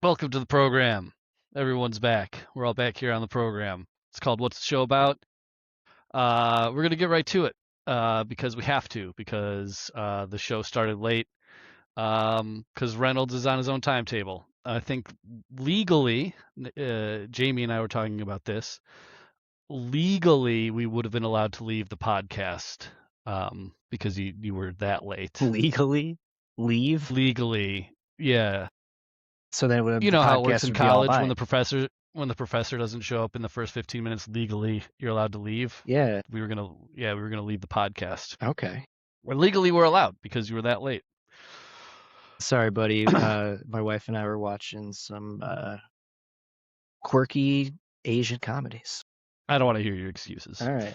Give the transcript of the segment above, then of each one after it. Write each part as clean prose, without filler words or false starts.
Welcome to the program. Everyone's back. We're all back here on the program. It's called What's the Show About? We're going to get right to it because we have to, because the show started late, because Reynolds is on his own timetable. I think legally, Jamie and I were talking about this. Legally, we would have been allowed to leave the podcast because you were that late. Legally leave? Legally, yeah. So then You the know how it works podcast in would be all college when mine. the professor doesn't show up in the first 15 minutes legally, you're allowed to leave. Yeah. We were gonna leave the podcast. Okay. We're allowed because you were that late. Sorry, buddy. My wife and I were watching some quirky Asian comedies. I don't want to hear your excuses. All right.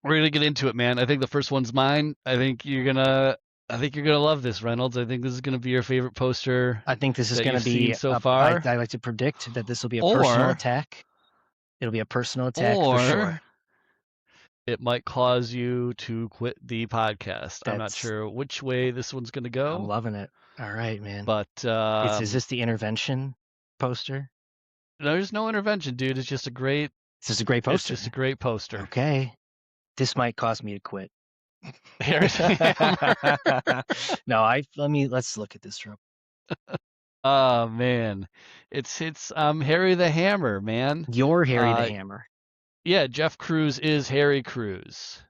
We're gonna get into it, man. I think the first one's mine. I think you're gonna love this, Reynolds. I think this is gonna be your favorite poster. I think this is that going to you've be seen so far. I like to predict that this will be a personal attack. It'll be a personal attack for sure. It might cause you to quit the podcast. I'm not sure which way this one's going to go. I'm loving it. All right, man. But is this the intervention poster? There's no intervention, dude. It's just a great. It's just a great poster. It's just a great poster. Okay. This might cause me to quit. No, let's look at this real. Oh man, it's Harry the Hammer, man. You're Harry the Hammer. Yeah, Jeff Cruise is Harry Cruise.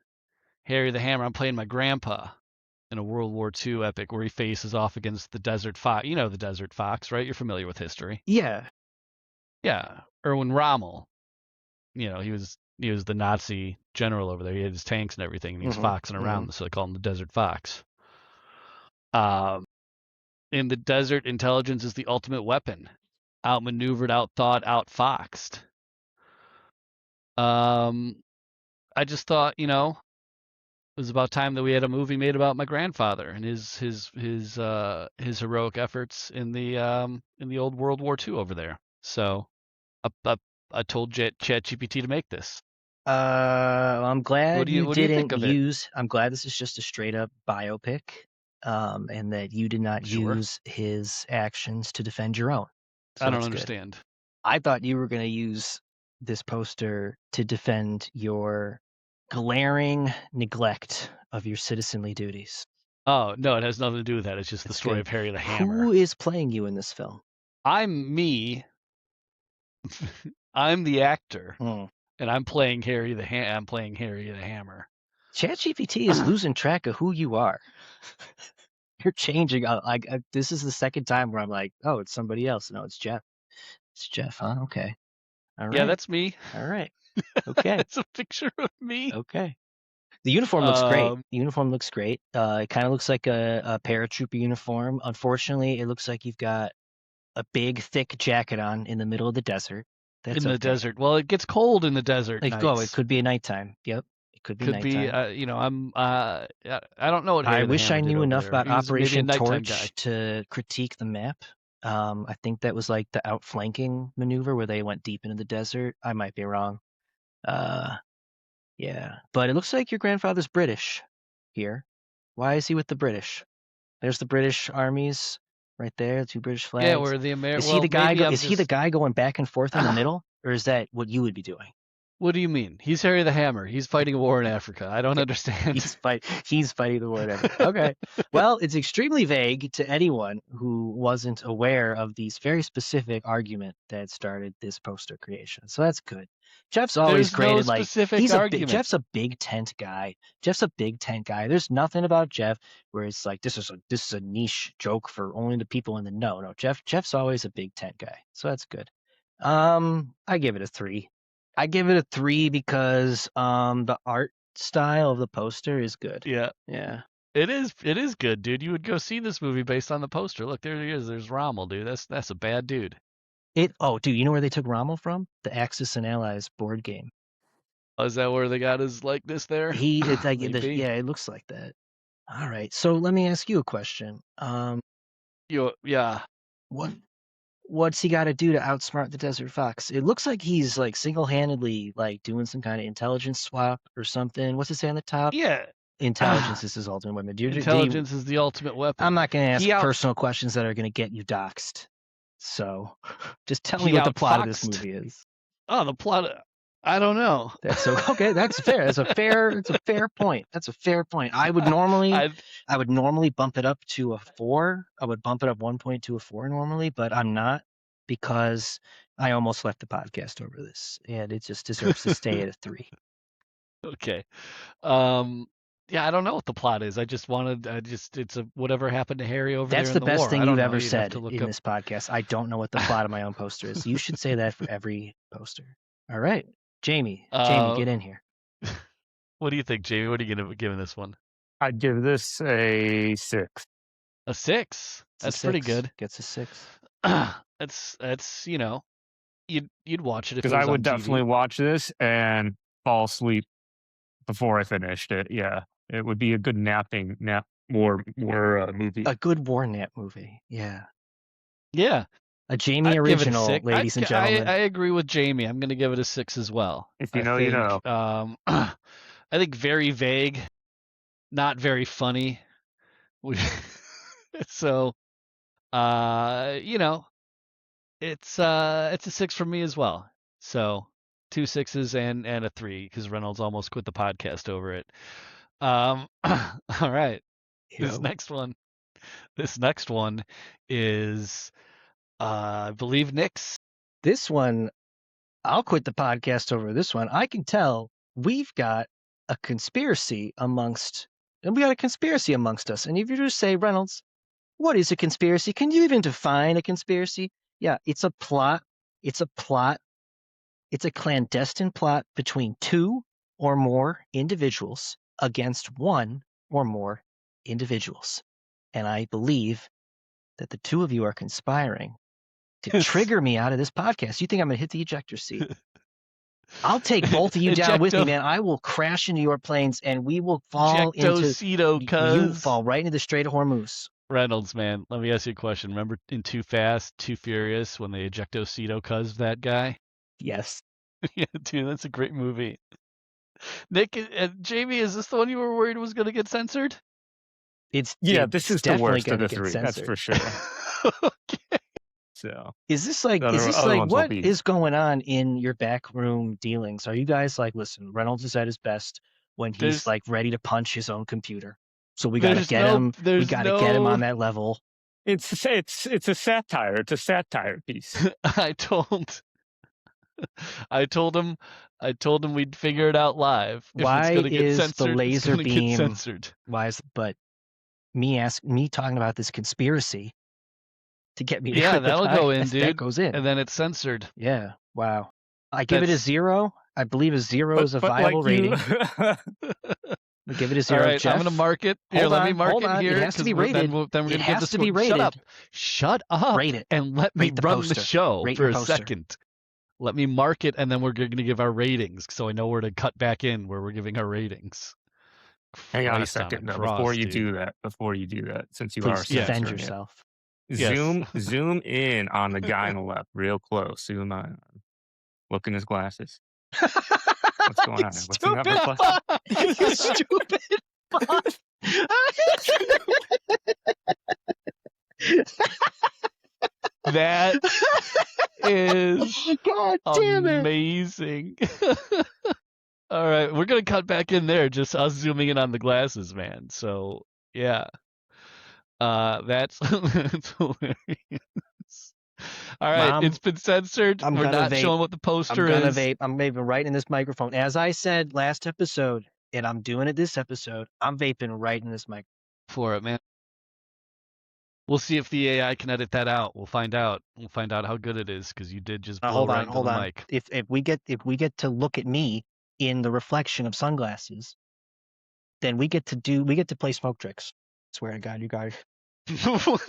Harry the Hammer. I'm playing my grandpa in a World War II epic where he faces off against the Desert Fox. You know the Desert Fox, right? You're familiar with history. Yeah. Yeah, Erwin Rommel. You know, he was the Nazi general over there. He had his tanks and everything, and he was foxing around, so they call him the Desert Fox. In the desert, intelligence is the ultimate weapon. Outmaneuvered, outthought, outfoxed. I just thought, it was about time that we had a movie made about my grandfather and his heroic efforts in the old World War II over there. So I told ChatGPT to make this. I'm glad you didn't use. I'm glad this is just a straight up biopic, and that you did not use his actions to defend your own. So I don't understand. Good. I thought you were going to use this poster to defend your glaring neglect of your citizenly duties. Oh, no, it has nothing to do with that. It's just the story of Harry the Hammer. Who is playing you in this film? I'm me. I'm the actor, and I'm playing Harry the Hammer. ChatGPT is losing track of who you are. You're changing. This is the second time where I'm like, oh, it's somebody else. No, it's Jeff. It's Jeff, huh? Okay. All right. Yeah, that's me. All right. Okay. It's a picture of me. Okay. The uniform looks great. The uniform looks great. It kind of looks like a paratrooper uniform. Unfortunately, it looks like you've got a big, thick jacket on in the middle of the desert. That's in the desert. Well, it gets cold in the desert. It could be a nighttime. Yep. It could be nighttime. I don't know what I wish I knew enough about Operation Torch to critique the map. I think that was like the outflanking maneuver where they went deep into the desert. I might be wrong. Yeah, but it looks like your grandfather's British here. Why is he with the British? There's the British armies right there, 2 British flags. Yeah, where the American. Is he the guy? Is he the guy going back and forth in the middle, or is that what you would be doing? What do you mean? He's Harry the Hammer. He's fighting a war in Africa. I don't understand. He's fighting the war in Africa. Okay. Well, it's extremely vague to anyone who wasn't aware of these very specific argument that started this poster creation. So that's good. Jeff's always created Jeff's a big tent guy. There's nothing about Jeff where it's like this is a niche joke for only the people in the know. No, Jeff's always a big tent guy. So that's good. I give it a 3. I give it a 3 because the art style of the poster is good. Yeah. Yeah. It is good, dude. You would go see this movie based on the poster. Look, there he is. There's Rommel, dude. That's a bad dude. Dude, you know where they took Rommel from? The Axis and Allies board game. Oh, is that where they got his likeness there? It's like yeah, it looks like that. All right. So let me ask you a question. Yeah. What's he got to do to outsmart the Desert Fox? It looks like he's like single-handedly like doing some kind of intelligence swap or something. What's it say on the top? Yeah. Intelligence is his ultimate weapon. Intelligence is the ultimate weapon. I'm not going to ask He out- personal questions that are going to get you doxxed. So just tell me He what the plot of this outfoxed- movie is. Oh, the plot. I don't know. That's so okay. That's fair. It's a fair point. That's a fair point. I would normally bump it up to a 4. I would bump it up 1 point to a 4 normally, but I'm not because I almost left the podcast over this, and it just deserves to stay at a 3. Okay. Yeah, I don't know what the plot is. It's a whatever happened to Harry over That's there the in the war. best thing I don't you've know. ever You'd have said to look in up- this podcast. I don't know what the plot of my own poster is. You should say that for every poster. All right, Jamie, get in here. What do you think, Jamie? What are you giving this one? I'd give this a 6. A 6. That's pretty good. Gets a 6. That's you'd watch it if it Because was I would on TV. definitely watch this and fall asleep before I finished it. Yeah, it would be a good nap war movie. A good war nap movie. Yeah. Yeah. A Jamie I'd give it a original, 6. ladies and gentlemen. I agree with Jamie. I'm going to give it a 6 as well. If you know, you know. I think very vague, not very funny. So, it's a 6 for me as well. So 2 6s and a 3 because Reynolds almost quit the podcast over it. All right. This next one is, I believe, Nick's. This one, I'll quit the podcast over this one. I can tell we've got a conspiracy amongst us. And if you just say, Reynolds, what is a conspiracy? Can you even define a conspiracy? Yeah, it's a plot. It's a clandestine plot between 2 or more individuals against 1 or more individuals. And I believe that the 2 of you are conspiring to trigger me out of this podcast. You think I'm going to hit the ejector seat? I'll take both of you down with me, man. I will crash into your planes, and we will fall you fall right into the Strait of Hormuz. Reynolds, man, let me ask you a question. Remember in Too Fast, Too Furious when they ejectocito cuz that guy? Yes. Yeah, dude, that's a great movie. Nick, Jamie, is this the one you were worried was going to get censored? This is the worst of the 3. That's for sure. Okay. So is this like what is going on in your back room dealings? Are you guys like, listen, Reynolds is at his best when he's like ready to punch his own computer. So we got to get him. We got to get him on that level. It's a satire. It's a satire piece. I told him we'd figure it out live. Why is the laser beam censored? But me talking about this conspiracy to get me to that'll go in, dude. That goes in. And then it's censored. Yeah. Wow. I give it a 0. I believe a 0 is a viable rating. I'll give it a 0. All right, Jeff, I'm going to mark it. Here, let me mark it here. It has to be rated. Then we're going to give this to be rated. Shut up. Shut up. Rate it. And let me run the show for a poster. second. Let me mark it, and then we're going to give our ratings, so I know where to cut back in where we're giving our ratings. Hang on a second, before you do that, since you Please are defend yourself. Zoom in on the guy on the left, real close. Zoom on. Look in his glasses. What's going on? What's in that You stupid fuck. That is God damn it. Amazing. All right, we're gonna cut back in there, just us zooming in on the glasses, man. So yeah, that's hilarious. All right, Mom, it's been censored. We're not showing what the poster is. I'm gonna vape. I'm vaping right in this microphone. As I said last episode, and I'm doing it this episode, I'm vaping right in this mic. For it, man. We'll see if the AI can edit that out. We'll find out. We'll find out how good it is because you did just blow hold right on, hold into the on. mic. If we get to look at me in the reflection of sunglasses, then we get to play smoke tricks. Swear to God, you guys. What's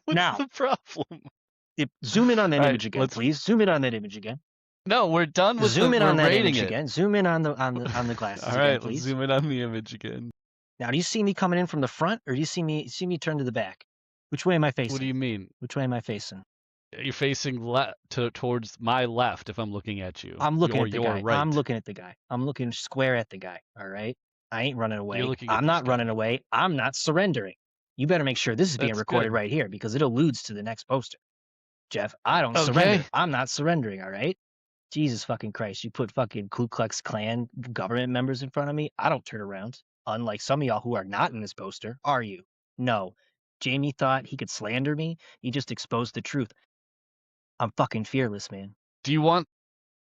Now, the problem? Zoom in on that image again, please. Zoom in on that image again. No, we're done with zoom in on that image it. again. Zoom in on the glasses. All right, again, please. Let's zoom in on the image again. Now, do you see me coming in from the front, or do you see me turn to the back? Which way am I facing? What do you mean? Which way am I facing? You're facing towards my left if I'm looking at you. I'm looking at the guy. Right. I'm looking at the guy. I'm looking square at the guy. All right. I ain't running away. looking at I'm this not guy. running away. I'm not surrendering. You better make sure this is being That's recorded good. right here because it alludes to the next poster. Jeff, I don't Okay. surrender. I'm not surrendering, all right? Jesus fucking Christ. You put fucking Ku Klux Klan government members in front of me. I don't turn around. Unlike some of y'all who are not in this poster, are you? No. Jamie thought he could slander me. He just exposed the truth. I'm fucking fearless, man. Do you want,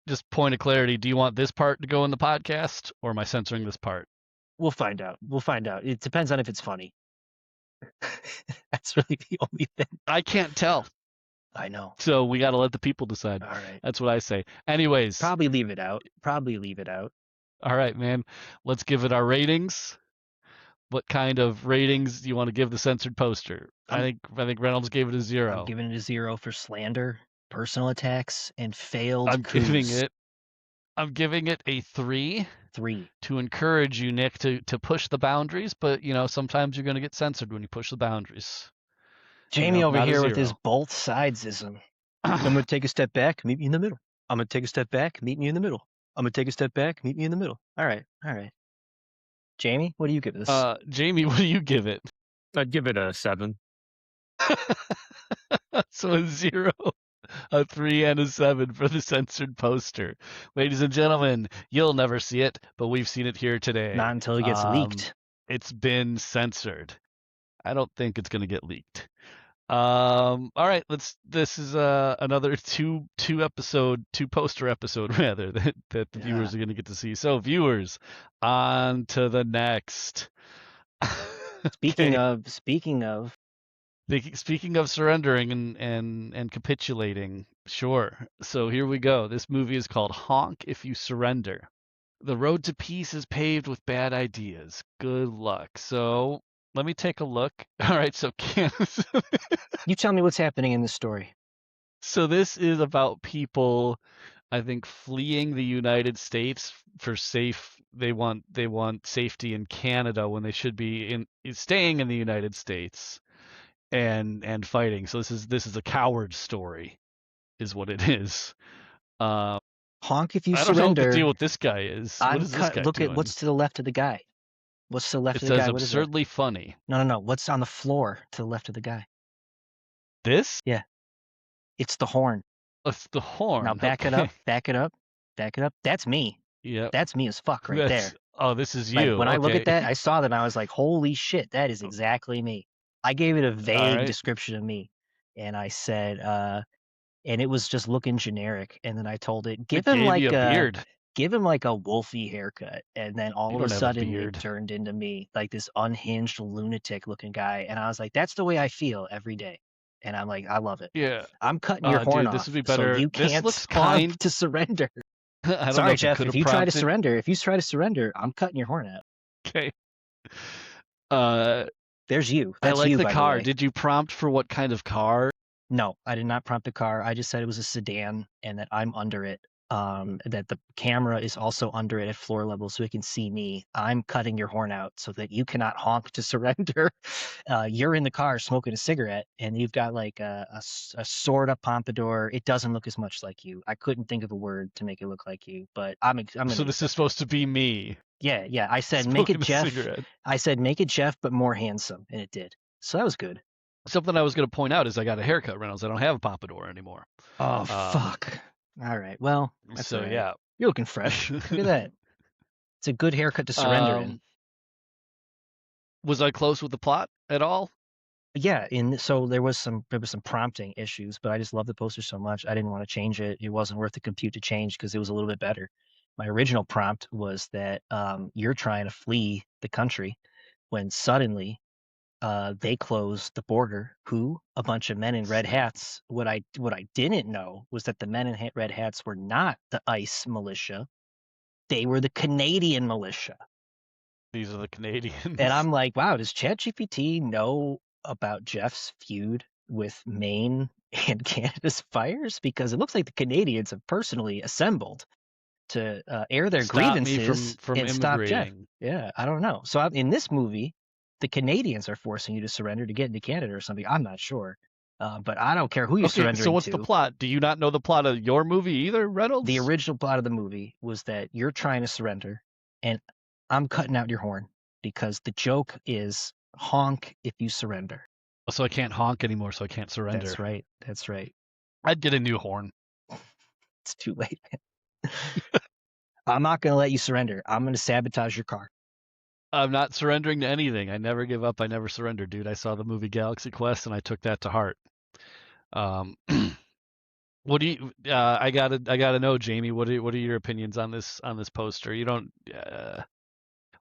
just point of clarity, do you want this part to go in the podcast, or am I censoring this part? We'll find out. We'll find out. It depends on if it's funny. That's really the only thing. I can't tell. I know. So we got to let the people decide. All right. That's what I say. Anyways. Probably leave it out. Probably leave it out. All right, man. Let's give it our ratings. What kind of ratings do you want to give the censored poster? I think Reynolds gave it a 0. I'm giving it a 0 for slander, personal attacks, and failed I'm coups. giving it a 3. 3. To encourage you, Nick, to push the boundaries, but sometimes you're going to get censored when you push the boundaries. Jamie over not a here with his 0. both sidesism. I'm going to take a step back, meet me in the middle. I'm going to take a step back, meet me in the middle. I'm going to take a step back, meet me in the middle. All right. Jamie, what do you give this? Jamie, what do you give it? I'd give it a 7. So a 0, a 3, and a 7 for the censored poster. Ladies and gentlemen, you'll never see it, but we've seen it here today. Not until it gets leaked. It's been censored. I don't think it's going to get leaked. All right, this is another two poster episode rather that the viewers are going to get to see. So viewers, on to the next. Speaking of surrendering and capitulating, sure. So here we go. This movie is called Honk If You Surrender. The road to peace is paved with bad ideas. Good luck. So let me take a look. All right, so Kansas. You tell me what's happening in this story. So this is about people, I think, fleeing the United States for safe. They want safety in Canada when they should be staying in the United States and fighting. So this is a coward story, is what it is. Honk if you I don't surrender. know what the deal with this guy is. What is this guy Look doing? at what's to the left of the guy. What's to the left It of the guy? says What is it? absurdly funny. No. What's on the floor to the left of the guy? This? Yeah. It's the horn. It's the horn. Now back it up. Back it up. Back it up. That's me. Yeah. That's me as fuck right there. Oh, this is Like, you. when I look Okay. at that, I saw that and I was like, holy shit, that is exactly me. I gave it a vague description of me. And I said, and it was just looking generic. And then I told it, give him like a beard. Give him like a wolfy haircut. And then all You of a don't have a sudden beard. it turned into me, like this unhinged lunatic looking guy. And I was like, that's the way I feel every day. And I'm like, I love it. Yeah. I'm cutting your horn off. This would be better. So you This can't looks honk to surrender. I don't know Sorry, if Jeff. If you try to prompted- surrender, I'm cutting your horn out. Okay. There's you. That's I like you, the by car. The way. Did you prompt for what kind of car? No, I did not prompt the car. I just said it was a sedan and that I'm under it. That the camera is also under it at floor level so it can see me. I'm cutting your horn out so that you cannot honk to surrender. You're in the car smoking a cigarette and you've got like a sort of pompadour. It doesn't look as much like you. I couldn't think of a word to make it look like you, but I'm So this is supposed to be me. Yeah. I said make it Jeff. I said make it Jeff, but more handsome, and it did. So that was good. Something I was going to point out is I got a haircut, Reynolds. I don't have a pompadour anymore. Oh fuck. All right. Well, that's so all right. yeah, you're looking fresh. Look at that. It's a good haircut to surrender in. Was I close with the plot at all? Yeah, so there was some prompting issues, but I just love the poster so much. I didn't want to change it. It wasn't worth the compute to change because it was a little bit better. My original prompt was that you're trying to flee the country when suddenly they close the border. Who? A bunch of men in red hats. What I didn't know was that the men in red hats were not the ICE militia. They were the Canadian militia. These are the Canadians. And I'm like, wow, does ChatGPT know about Jeff's feud with Maine and Canada's fires? Because it looks like the Canadians have personally assembled to air their grievances from and stop Jeff. immigrating. Yeah, I don't know. So in this movie, the Canadians are forcing you to surrender to get into Canada or something. I'm not sure. But I don't care who you surrender to. So what's the plot? Do you not know the plot of your movie either, Reynolds? The original plot of the movie was that you're trying to surrender, and I'm cutting out your horn because the joke is honk if you surrender. So I can't honk anymore, so I can't surrender. That's right. That's right. I'd get a new horn. It's too late, man. I'm not going to let you surrender. I'm going to sabotage your car. I'm not surrendering to anything. I never give up. I never surrender, dude. I saw the movie Galaxy Quest and I took that to heart. What do you? I gotta know, Jamie. What are your opinions on this poster? You don't.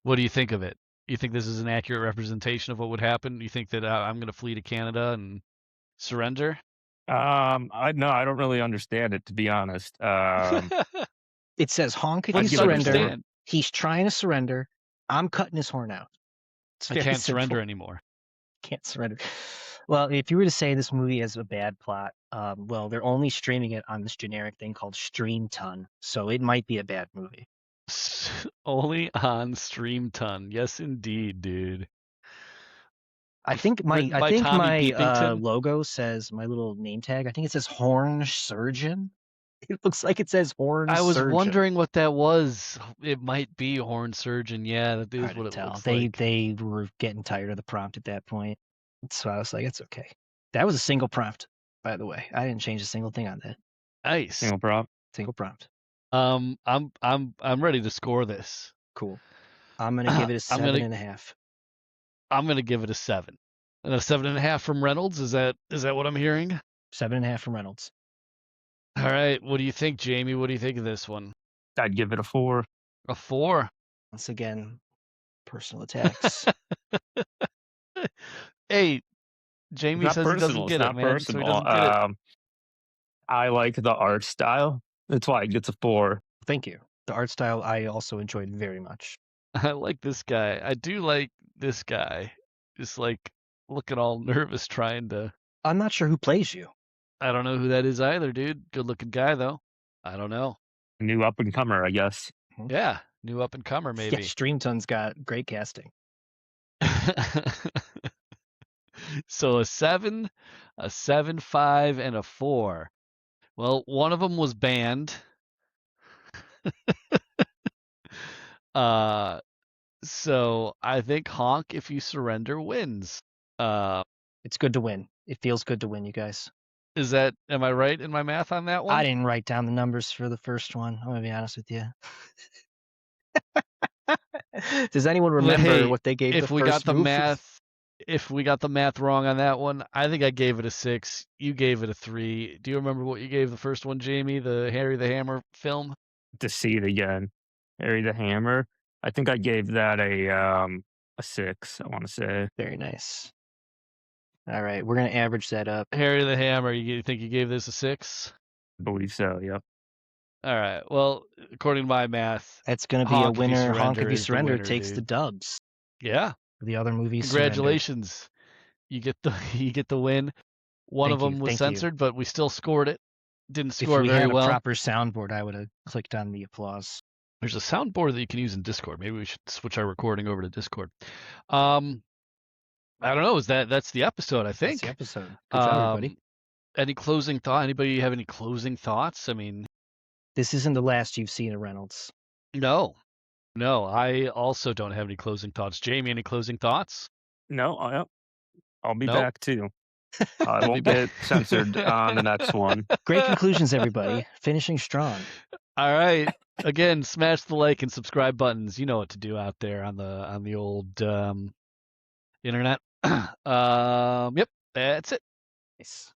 What do you think of it? You think this is an accurate representation of what would happen? You think that I'm gonna flee to Canada and surrender? I don't really understand it, to be honest. It says honk if What you do you surrender. understand? He's trying to surrender. I'm cutting his horn out. It's I very can't simple. surrender anymore. Can't surrender. Well, if you were to say this movie has a bad plot, well, they're only streaming it on this generic thing called Stream Ton, so it might be a bad movie. Only on Stream Ton. Yes, indeed, dude. I think my Written by Tommy Beepington. logo says, my little name tag, I think it says Horn Surgeon. It looks like it says Horn I was Surgeon. wondering what that was. It might be Horn Surgeon. Yeah, that is Hard what to it tell. looks They like. they were getting tired of the prompt at that point. So I was like, it's okay. That was a single prompt, by the way. I didn't change a single thing on that. Nice. Single prop. Single prompt. I'm ready to score this. Cool. I'm gonna give it a 7.5. I'm gonna give it a 7. And a 7.5 from Reynolds. Is that what I'm hearing? 7.5 from Reynolds. All right. What do you think, Jamie? What do you think of this one? I'd give it a 4. A 4. Once again, personal attacks. Hey, Jamie It's not says he doesn't personal. get It's it, not man. So he personal. doesn't get it. I like the art style. That's why it gets a 4. Thank you. The art style I also enjoyed very much. I like this guy. I do like this guy. Just like looking all nervous trying to. I'm not sure who plays you. I don't know who that is either, dude. Good looking guy though. I don't know. New up and comer, I guess. Yeah, new up and comer maybe. Yeah, Streamton's got great casting. So a 7, a 7.5, and a 4. Well, one of them was banned. So I think Honk if you surrender wins. It's good to win. It feels good to win, you guys. Am I right in my math on that one? I didn't write down the numbers for the first one. I'm gonna be honest with you. Does anyone remember what they gave if the first we got the movie? math? If we got the math wrong on that one, I think I gave it a 6. You gave it a 3. Do you remember what you gave the first one, Jamie? The Harry the Hammer film? To see it again. Harry the Hammer. I think I gave that a 6, I want to say. Very nice. All right, we're gonna average that up. Harry the Hammer, you think you gave this a 6? I believe so, yep. All right. Well, according to my math, That's gonna be Honk a If You winner. Honk Surrender if you is the surrender winner, takes the dude. dubs. Yeah. The other movies. Congratulations. You get the win. One of them was censored, but we still scored it. Didn't score if we very had a well. proper soundboard, I would have clicked on the applause. There's a soundboard that you can use in Discord. Maybe we should switch our recording over to Discord. I don't know. That's the episode, I think. That's the episode. Good job, everybody. Any closing thought? Anybody have any closing thoughts? I mean, this isn't the last you've seen of Reynolds. No. I also don't have any closing thoughts. Jamie, any closing thoughts? No, I'll be back too. I won't back. get censored on the next one. Great conclusions, everybody. Finishing strong. All right. Again, smash the like and subscribe buttons. You know what to do out there on the old internet. Yep, that's it. Nice.